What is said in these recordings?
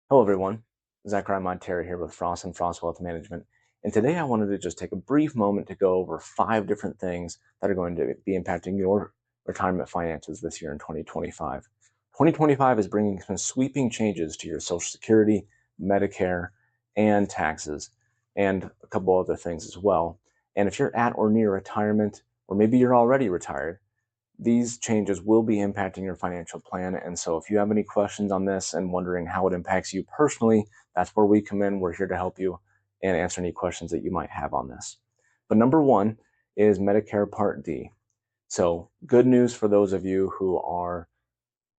Hello everyone, Zachariah Montero here with Fross and Fross Wealth Management, and today I wanted to just take a brief moment to go over 5 different things that are going to be impacting your retirement finances this year in 2025. 2025 is bringing some sweeping changes to your Social Security, Medicare, and taxes, and a couple other things as well. And if you're at or near retirement, or maybe you're already retired, these changes will be impacting your financial plan. And so if you have any questions on this and wondering how it impacts you personally, that's where we come in. We're here to help you and answer any questions that you might have on this. But number one is Medicare Part D. So good news for those of you who are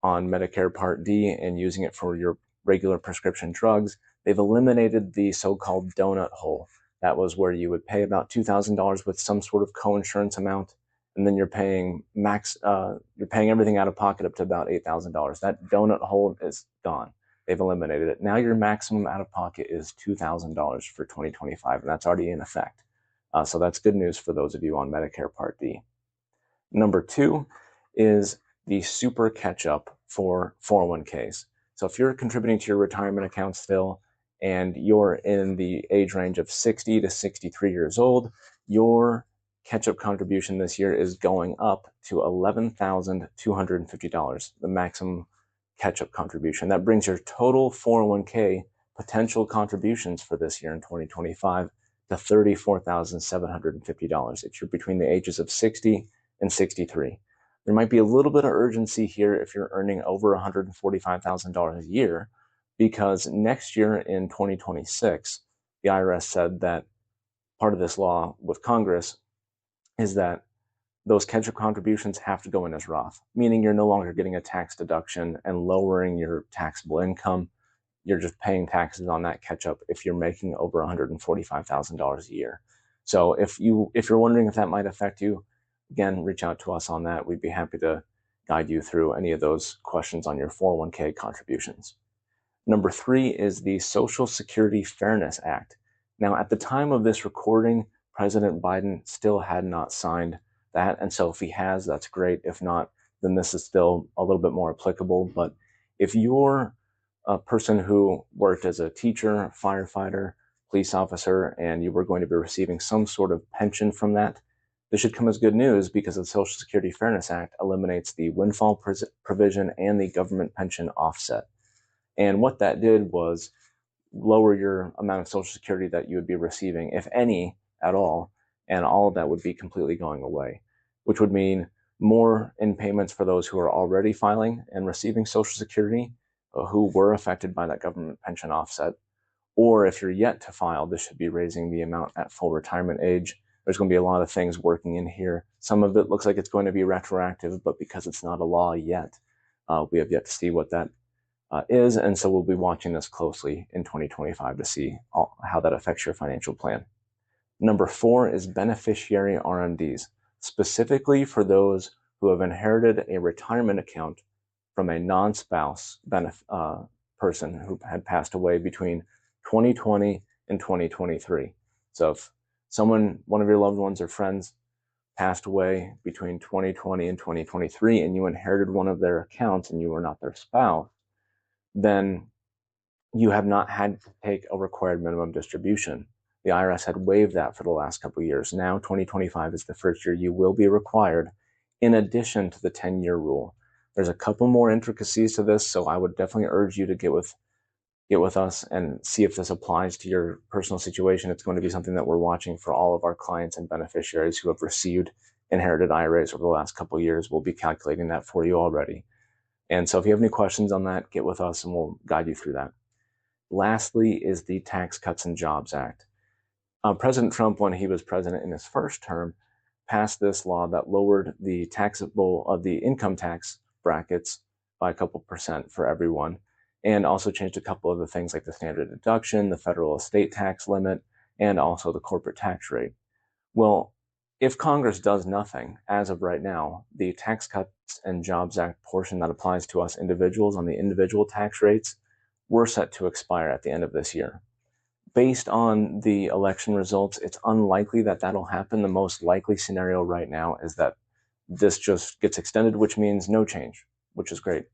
on Medicare Part D and using it for your regular prescription drugs. They've eliminated the so-called donut hole. That was where you would pay about $2,000 with some sort of co-insurance amount, and then you're paying everything out of pocket up to about $8,000. That donut hole is gone. They've eliminated it. Now your maximum out of pocket is $2,000 for 2025, and that's already in effect. So that's good news for those of you on Medicare Part D. Number two is the super catch-up for 401ks. So if you're contributing to your retirement account still, and you're in the age range of 60 to 63 years old, your catch-up contribution this year is going up to $11,250, the maximum catch-up contribution. That brings your total 401k potential contributions for this year in 2025 to $34,750 if you're between the ages of 60 and 63. There might be a little bit of urgency here if you're earning over $145,000 a year, because next year in 2026, the IRS said that part of this law with Congress is that those catch-up contributions have to go in as Roth, meaning you're no longer getting a tax deduction and lowering your taxable income. You're just paying taxes on that catch-up if you're making over $145,000 a year. So if you're wondering if that might affect you, again, reach out to us on that. We'd be happy to guide you through any of those questions on your 401k contributions. Number three is the Social Security Fairness Act. Now, at the time of this recording, President Biden still had not signed that. And so if he has, that's great. If not, then this is still a little bit more applicable. But if you're a person who worked as a teacher, firefighter, police officer, and you were going to be receiving some sort of pension from that, this should come as good news, because the Social Security Fairness Act eliminates the windfall provision and the government pension offset. And what that did was lower your amount of Social Security that you would be receiving, if any at all, and all of that would be completely going away, which would mean more in payments for those who are already filing and receiving Social Security, who were affected by that government pension offset. Or if you're yet to file, this should be raising the amount at full retirement age. There's going to be a lot of things working in here. Some of it looks like it's going to be retroactive, but because it's not a law yet, we have yet to see what that is. And so we'll be watching this closely in 2025 to see how that affects your financial plan. Number four is beneficiary RMDs, specifically for those who have inherited a retirement account from a non-spouse person who had passed away between 2020 and 2023. So if one of your loved ones or friends passed away between 2020 and 2023, and you inherited one of their accounts and you were not their spouse, then you have not had to take a required minimum distribution. The IRS had waived that for the last couple of years. Now, 2025 is the first year you will be required, in addition to the 10-year rule. There's a couple more intricacies to this, so I would definitely urge you to get with us and see if this applies to your personal situation. It's going to be something that we're watching for all of our clients and beneficiaries who have received inherited IRAs over the last couple of years. We'll be calculating that for you already. And so if you have any questions on that, get with us and we'll guide you through that. Lastly is the Tax Cuts and Jobs Act. President Trump, when he was president in his first term, passed this law that lowered the income tax brackets by a couple percent for everyone, and also changed a couple of the things like the standard deduction, the federal estate tax limit, and also the corporate tax rate. Well, if Congress does nothing, as of right now, the Tax Cuts and Jobs Act portion that applies to us individuals on the individual tax rates, we're set to expire at the end of this year. Based on the election results, it's unlikely that that'll happen. The most likely scenario right now is that this just gets extended, which means no change, which is great.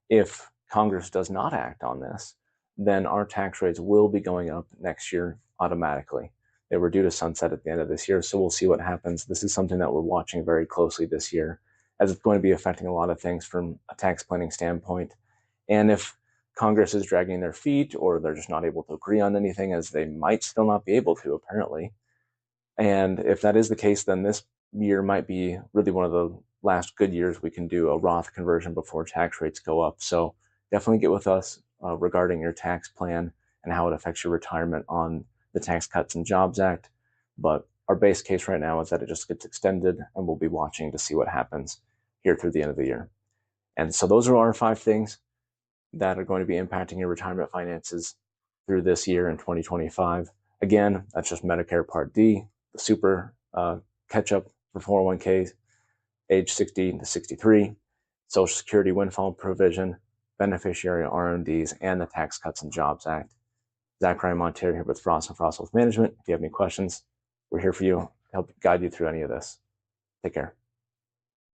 If Congress does not act on this, then our tax rates will be going up next year automatically. They were due to sunset at the end of this year, so we'll see what happens. This is something that we're watching very closely this year, as it's going to be affecting a lot of things from a tax planning standpoint. And if Congress is dragging their feet, or they're just not able to agree on anything, as they might still not be able to, apparently. And if that is the case, then this year might be really one of the last good years we can do a Roth conversion before tax rates go up. So definitely get with us regarding your tax plan and how it affects your retirement on the Tax Cuts and Jobs Act. But our base case right now is that it just gets extended, and we'll be watching to see what happens here through the end of the year. And so those are our 5 things that are going to be impacting your retirement finances through this year in 2025. Again, that's just Medicare Part D, the super catch-up for 401ks, age 60 to 63, Social Security windfall provision, beneficiary RMDs, and the Tax Cuts and Jobs Act. Zach Ryan Montier here with Fross and Fross Wealth Management. If you have any questions, we're here for you to help guide you through any of this. Take care.